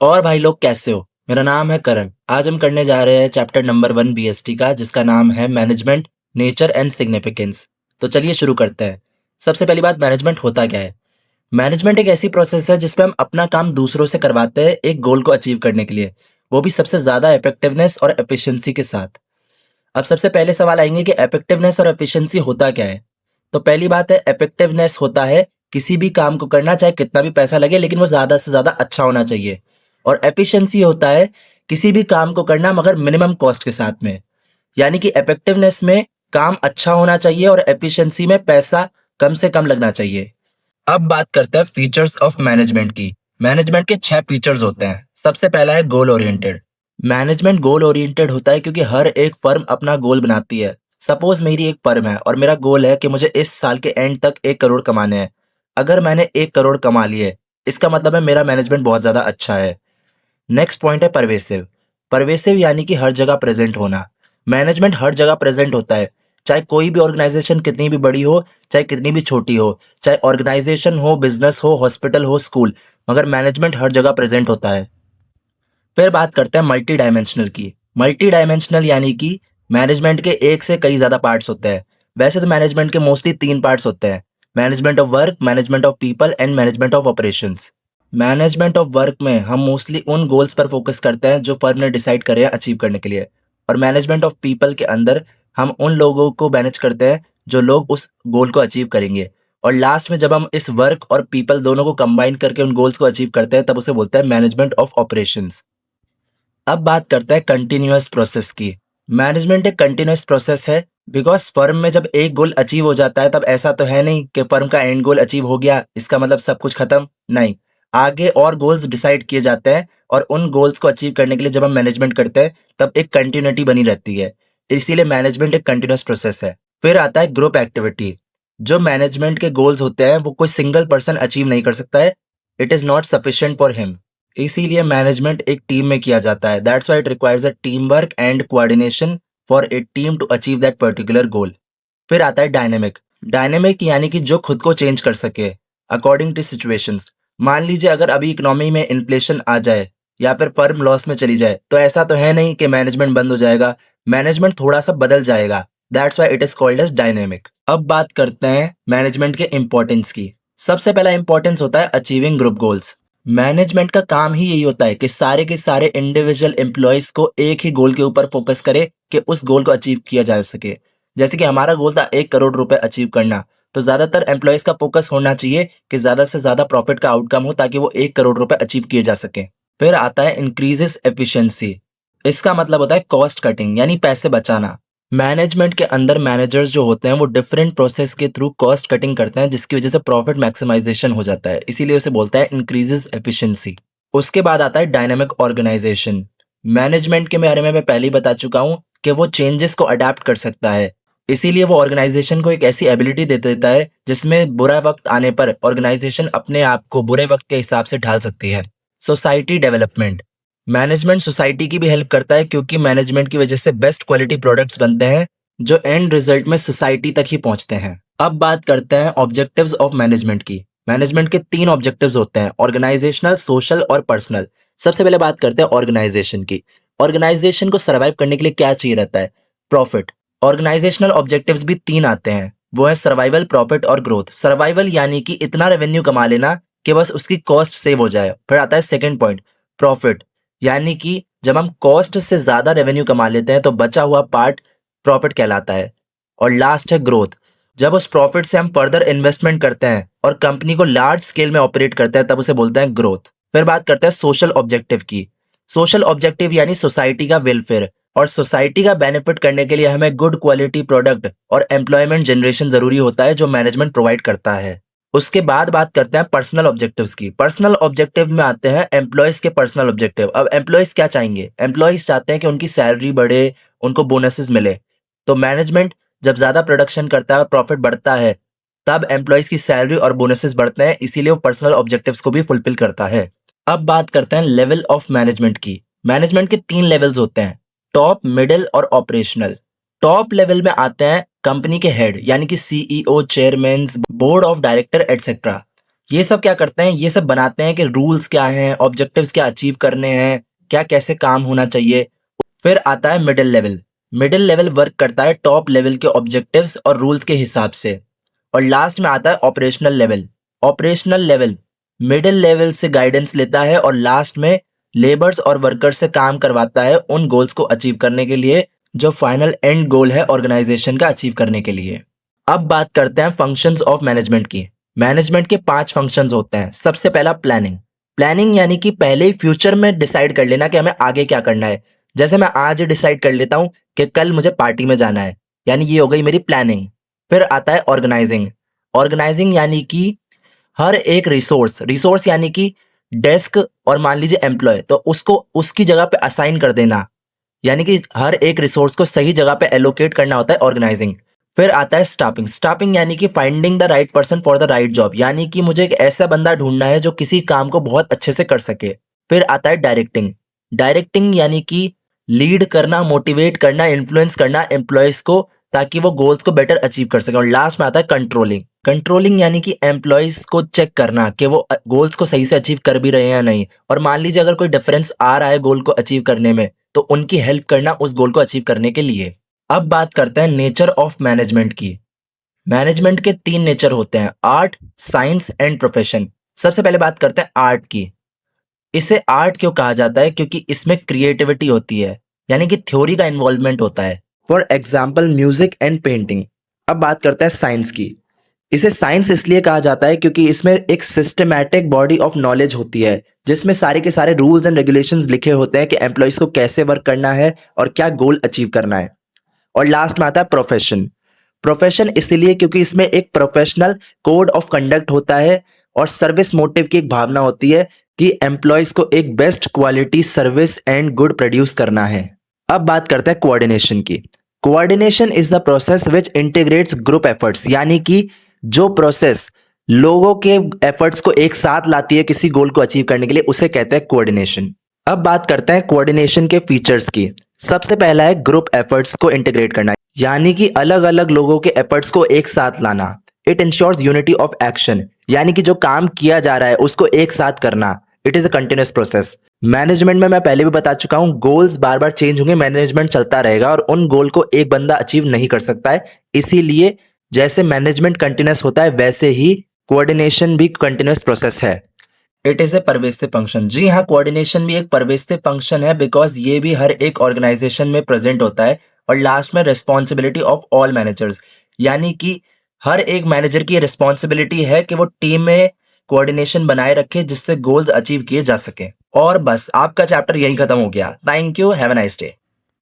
और भाई लोग कैसे हो? मेरा नाम है करण। आज हम करने जा रहे हैं चैप्टर नंबर 1 बीएसटी का, जिसका नाम है मैनेजमेंट, नेचर एंड सिग्निफिकेंस। तो चलिए शुरू करते हैं। सबसे पहली बात, मैनेजमेंट होता क्या है? मैनेजमेंट एक ऐसी प्रोसेस है जिसमें हम अपना काम दूसरों से करवाते हैं एक गोल को अचीव करने के लिए, वो भी सबसे ज़्यादा इफेक्टिवनेस और एफिशिएंसी के साथ। अब सबसे पहले सवाल आएंगे कि इफेक्टिवनेस और एफिशिएंसी होता क्या है? तो पहली बात है, इफेक्टिवनेस होता है किसी भी काम को करना चाहे कितना भी पैसा लगे लेकिन वो ज़्यादा से ज़्यादा अच्छा होना चाहिए। और एफिशिएंसी होता है किसी भी काम को करना मगर मिनिमम कॉस्ट के साथ में। यानी कि इफेक्टिवनेस में काम अच्छा होना चाहिए और एफिशिएंसी में पैसा कम से कम लगना चाहिए। अब बात करते हैं फीचर्स ऑफ मैनेजमेंट की। मैनेजमेंट के 6 फीचर्स होते हैं। सबसे पहला है goal oriented. Management goal oriented होता है क्योंकि हर एक फर्म अपना गोल बनाती है। सपोज मेरी एक फर्म है और मेरा गोल है कि मुझे इस साल के एंड तक 1 करोड़ कमाने हैं। अगर मैंने 1 करोड़ कमा लिए, इसका मतलब है मेरा मैनेजमेंट बहुत ज़्यादा अच्छा है। नेक्स्ट पॉइंट है परवेसिव। परवेसिव यानी कि हर जगह प्रेजेंट होना। मैनेजमेंट हर जगह प्रेजेंट होता है, चाहे कोई भी ऑर्गेनाइजेशन कितनी भी बड़ी हो, चाहे कितनी भी छोटी हो, चाहे ऑर्गेनाइजेशन हो, बिजनेस हो, हॉस्पिटल हो, स्कूल, मगर मैनेजमेंट हर जगह प्रेजेंट होता है। फिर बात करते हैं मल्टी डायमेंशनल की। मल्टी डायमेंशनल यानी कि मैनेजमेंट के एक से कई ज़्यादा पार्ट्स होते हैं। वैसे तो मैनेजमेंट के मोस्टली 3 पार्ट्स होते हैं: management of work, management of people and management of operations. Management of work में हम मोस्टली उन गोल्स पर फोकस करते हैं जो फर्म ने डिसाइड करे हैं अचीव करने के लिए। और मैनेजमेंट ऑफ पीपल के अंदर हम उन लोगों को मैनेज करते हैं जो लोग उस गोल को अचीव करेंगे। और लास्ट में जब हम इस वर्क और पीपल दोनों को कंबाइन करके उन गोल्स को अचीव करते हैं, तब उसे बोलते हैं मैनेजमेंट ऑफ ऑपरेशंस। अब बात करते हैं कंटिन्यूअस प्रोसेस की। मैनेजमेंट एक कंटिन्यूअस प्रोसेस है बिकॉज फर्म में जब एक गोल अचीव हो जाता है तब ऐसा तो है नहीं कि फर्म का एंड गोल अचीव हो गया इसका मतलब सब कुछ खत्म। नहीं, आगे और गोल्स डिसाइड किए जाते हैं और उन गोल्स को अचीव करने के लिए जब हम मैनेजमेंट करते हैं तब एक कंटिन्यूटी बनी रहती है। इसीलिए मैनेजमेंट एक कंटिन्यूअस प्रोसेस है। फिर आता है ग्रुप एक्टिविटी। जो मैनेजमेंट के गोल्स होते हैं वो कोई सिंगल पर्सन अचीव नहीं कर सकता है। It is not sufficient for him. इसीलिए मैनेजमेंट एक टीम में किया जाता है। That's why it requires a team work and coordination for a team to achieve that particular goal. फिर आता है डायनेमिक। डायनेमिक यानी कि जो खुद को चेंज कर सके अकॉर्डिंग टू सिचुएशंस। मान लीजिए अगर अभी इकोनॉमी में इन्फ्लेशन आ जाए या फिर फर्म लॉस में चली जाए तो ऐसा तो है नहीं कि मैनेजमेंट बंद हो जाएगा। मैनेजमेंट थोड़ा सा बदल जाएगा। That's why it is called as dynamic. अब बात करते हैं मैनेजमेंट के इंपॉर्टेंस की। सबसे पहला इंपॉर्टेंस होता है अचीविंग ग्रुप गोल्स। मैनेजमेंट का काम ही यही होता है कि सारे के सारे इंडिविजुअल एम्प्लॉयज को एक ही गोल के ऊपर फोकस करे कि उस गोल को अचीव किया जा सके। जैसे कि हमारा गोल था 1 करोड़ रुपए अचीव करना, तो ज़्यादातर एम्प्लॉयज का फोकस होना चाहिए कि ज़्यादा से ज़्यादा प्रॉफिट का आउटकम हो ताकि वो 1 करोड़ रुपए अचीव किए जा सकें। फिर आता है इंक्रीजेस एफिशिएंसी। इसका मतलब होता है कॉस्ट कटिंग यानी पैसे बचाना। मैनेजमेंट के अंदर मैनेजर्स जो होते हैं वो डिफरेंट प्रोसेस के थ्रू कॉस्ट कटिंग करते हैं जिसकी वजह से प्रॉफिट मैक्सिमाइजेशन हो जाता है, इसीलिए उसे बोलते हैं इंक्रीजेस एफिशिएंसी। उसके बाद आता है डायनामिक ऑर्गेनाइजेशन। मैनेजमेंट के बारे में मैं पहले ही बता चुका हूँ कि वो चेंजेस को अडेप्ट कर सकता है। इसीलिए वो ऑर्गेनाइजेशन को एक ऐसी एबिलिटी दे देता है जिसमें बुरा वक्त आने पर ऑर्गेनाइजेशन अपने आप को बुरे वक्त के हिसाब से ढाल सकती है। Society development. मैनेजमेंट सोसाइटी की भी हेल्प करता है क्योंकि मैनेजमेंट की वजह से बेस्ट क्वालिटी प्रोडक्ट्स बनते हैं जो एंड रिजल्ट में सोसाइटी तक ही पहुंचते हैं। अब बात करते हैं ऑब्जेक्टिव्स ऑफ मैनेजमेंट की। मैनेजमेंट के 3 ऑब्जेक्टिव्स होते हैं: ऑर्गेनाइजेशनल, सोशल और पर्सनल। सबसे पहले बात करते हैं ऑर्गेनाइजेशन की। ऑर्गेनाइजेशन को सर्वाइव करने के लिए क्या चाहिए रहता है? प्रॉफिट। ऑर्गेनाइजेशनल ऑब्जेक्टिव्स भी 3 आते हैं, वो है सर्वाइवल, प्रॉफिट और ग्रोथ। सर्वाइवल यानी कि इतना रेवेन्यू कमा लेना कि बस उसकी कॉस्ट सेव हो जाए। फिर आता है सेकंड पॉइंट, प्रॉफिट, यानी कि जब हम कॉस्ट से ज़्यादा रेवेन्यू कमा लेते हैं तो बचा हुआ पार्ट प्रॉफिट कहलाता है। और लास्ट है ग्रोथ। जब उस प्रॉफिट से हम फर्दर इन्वेस्टमेंट करते हैं और कंपनी को लार्ज स्केल में ऑपरेट करते हैं तब उसे बोलते हैं ग्रोथ। फिर बात करते हैं सोशल ऑब्जेक्टिव की। सोशल ऑब्जेक्टिव यानी सोसाइटी का वेलफेयर। और सोसाइटी का बेनिफिट करने के लिए हमें गुड क्वालिटी प्रोडक्ट और एम्प्लॉयमेंट जनरेशन जरूरी होता है जो मैनेजमेंट प्रोवाइड करता है। उसके बाद बात करते हैं पर्सनल ऑब्जेक्टिव्स की। पर्सनल ऑब्जेक्टिव में आते हैं एम्प्लॉयज के पर्सनल ऑब्जेक्टिव। अब एम्प्लॉयज क्या चाहेंगे? एम्प्लॉयज चाहते हैं कि उनकी सैलरी बढ़े, उनको बोनसेस मिले। तो मैनेजमेंट जब ज्यादा प्रोडक्शन करता है और प्रॉफिट बढ़ता है तब एम्प्लॉयज की सैलरी और बोनसेस बढ़ते हैं, इसीलिए वो पर्सनल ऑब्जेक्टिव्स को भी फुलफिल करता है। अब बात करते हैं लेवल ऑफ मैनेजमेंट की। मैनेजमेंट के 3 लेवल्स होते हैं: टॉप, मिडिल और ऑपरेशनल। टॉप लेवल में आते हैं कंपनी के हेड यानी कि CEO, chairman, board of director etcetera. ये सब क्या करते हैं, ये सब बनाते हैं कि रूल्स क्या हैं, ऑब्जेक्टिव्स क्या अचीव करने हैं, क्या कैसे काम होना चाहिए। फिर आता है middle level. Middle level work करता है टॉप लेवल के ऑब्जेक्टिव्स और रूल्स के हिसाब से। और लास्ट में आता है operational level. Operational level middle level से गाइडेंस लेता है और लास्ट में लेबर्स और वर्कर्स से काम करवाता है उन गोल्स को अचीव करने के लिए, जो फाइनल एंड गोल है ऑर्गेनाइजेशन का अचीव करने के लिए। अब बात करते हैं फंक्शंस ऑफ मैनेजमेंट की। मैनेजमेंट के 5 फंक्शंस होते हैं। सबसे पहला प्लानिंग। प्लानिंग यानी कि पहले ही फ्यूचर में डिसाइड कर लेना कि हमें आगे क्या करना है। जैसे मैं आज ही डिसाइड कर लेता हूं कि कल मुझे पार्टी में जाना है, यानी ये हो गई मेरी प्लानिंग। फिर आता है ऑर्गेनाइजिंग। ऑर्गेनाइजिंग यानी कि हर एक रिसोर्स, रिसोर्स यानी कि डेस्क और मान लीजिए एम्प्लॉय, तो उसको उसकी जगह पे असाइन कर देना, यानी कि हर एक रिसोर्स को सही जगह पे एलोकेट करना होता है ऑर्गेनाइजिंग। फिर आता है स्टाफिंग। स्टाफिंग यानी कि finding the right person for the right job, यानी कि मुझे एक ऐसा बंदा ढूंढना है जो किसी काम को बहुत अच्छे से कर सके। फिर आता है डायरेक्टिंग। डायरेक्टिंग यानी कि लीड करना, मोटिवेट करना, इन्फ्लुएंस करना एम्प्लॉयज को, ताकि वो गोल्स को बेटर अचीव कर सके। और लास्ट में आता है कंट्रोलिंग। कंट्रोलिंग यानी कि एम्प्लॉयज को चेक करना कि वो गोल्स को सही से अचीव कर भी रहे हैं या नहीं, और मान लीजिए अगर कोई डिफरेंस आ रहा है गोल को अचीव करने में, तो उनकी हेल्प करना उस गोल को अचीव करने के लिए। अब बात करते हैं नेचर ऑफ मैनेजमेंट की। मैनेजमेंट के 3 नेचर होते हैं, आर्ट, साइंस एंड प्रोफेशन। सबसे पहले बात करते हैं आर्ट की। इसे आर्ट क्यों कहा जाता है? क्योंकि इसमें क्रिएटिविटी होती है, यानी कि थ्योरी का इन्वॉल्वमेंट होता है। For example music and painting. अब बात करते हैं साइंस की। इसे साइंस इसलिए कहा जाता है क्योंकि इसमें एक सिस्टमैटिक बॉडी ऑफ नॉलेज होती है, जिसमें सारे के सारे रूल्स एंड रेगुलेशंस लिखे होते हैं कि एम्प्लॉयज को कैसे वर्क करना है और क्या गोल अचीव करना है। और लास्ट में आता है प्रोफेशन। प्रोफेशन इसलिए क्योंकि इसमें एक प्रोफेशनल कोड ऑफ कंडक्ट होता है और सर्विस मोटिव की एक भावना होती है कि एम्प्लॉयज को एक best quality service and good produce करना है। अब बात करते हैं कोऑर्डिनेशन की। Coordination is the process which integrates group efforts, यानी कि जो प्रोसेस लोगों के एफर्ट्स को एक साथ लाती है किसी गोल को अचीव करने के लिए, उसे कहते हैं कोऑर्डिनेशन। अब बात करते हैं कोऑर्डिनेशन के फीचर्स की। सबसे पहला है ग्रुप एफर्ट्स को इंटीग्रेट करना, यानी कि अलग अलग लोगों के एफर्ट्स को एक साथ लाना। It ensures unity of action, यानी कि जो काम किया जा रहा है उसको एक साथ करना। It is a continuous process. Management में मैं पहले भी बता चुका हूं, गोल्स बार बार चेंज होंगे, मैनेजमेंट चलता रहेगा और उन गोल को एक बंदा अचीव नहीं कर सकता है। इसीलिए जैसे मैनेजमेंट कंटिन्यूअस होता है, वैसे ही कोऑर्डिनेशन भी कंटिन्यूअस प्रोसेस है। It is a pervasive function. जी हाँ, कोऑर्डिनेशन भी एक परवेसिव फंक्शन है, बिकॉज ये भी हर एक ऑर्गेनाइजेशन में प्रेजेंट होता है। और लास्ट में रिस्पॉन्सिबिलिटी ऑफ ऑल मैनेजर्स, यानी कि हर एक मैनेजर की रिस्पॉन्सिबिलिटी है कि वो टीम में कोऑर्डिनेशन बनाए रखे जिससे गोल्स अचीव किए जा सके। और बस आपका चैप्टर यही खत्म हो गया। Thank you, have a nice day.